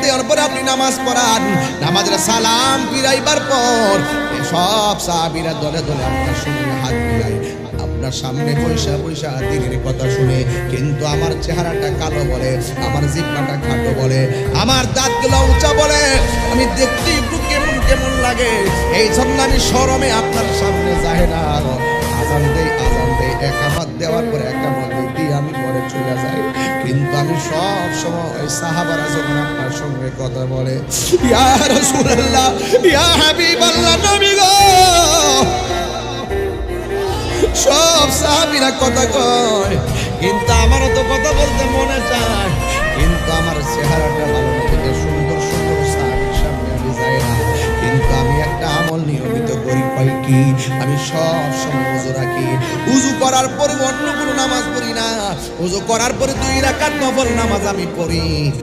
দেওয়ার পরে আপনি নামাজ পড়ান, নামাজের সালাম ফিরাইবার পর সব সাহাবীরা দলে দলে আপনার সামনে হাত মিলায়, আপনার সামনে পয়সা পয়সা দিনের কথা শুনে। কিন্তু আমার চেহারাটা কালো বলে, আমার জিহ্বাটা খাটো বলে, আমার দাঁতগুলো উঁচা বলে, আমি দেখতে একটু কেমন কেমন লাগে। এই জন্য আমি শরমে আপনার সামনে যাই না। আজান দেই একামত দেওয়ার পরে একামত দিয়ে আমি পরে চলে যাই। কিন্তু আমি সব সময় সাহাবারা যখন আপনার সঙ্গে কথা বলে, ইয়া রাসূলুল্লাহ, ইয়া হাবিবাল্লাহ, নবী গো, সব সাহাবীরা কথা কয়, কিন্তু আমারও তো কথা বলতে মনে চায়, কিন্তু আমার চেহারাটা ভালো না থেকে সুন্দর সুন্দর সাহাবীর সামনে আমি যাই না। কিন্তু আমি একটা আমল নিয়মিত করি, পাই কি, আমি সব সময় ওযু রাখি। ওযু করার পরে অন্য কোনো নামাজ পড়ি না, ওযু করার পরে 2 রাকাত নফল নামাজ আমি পড়ি।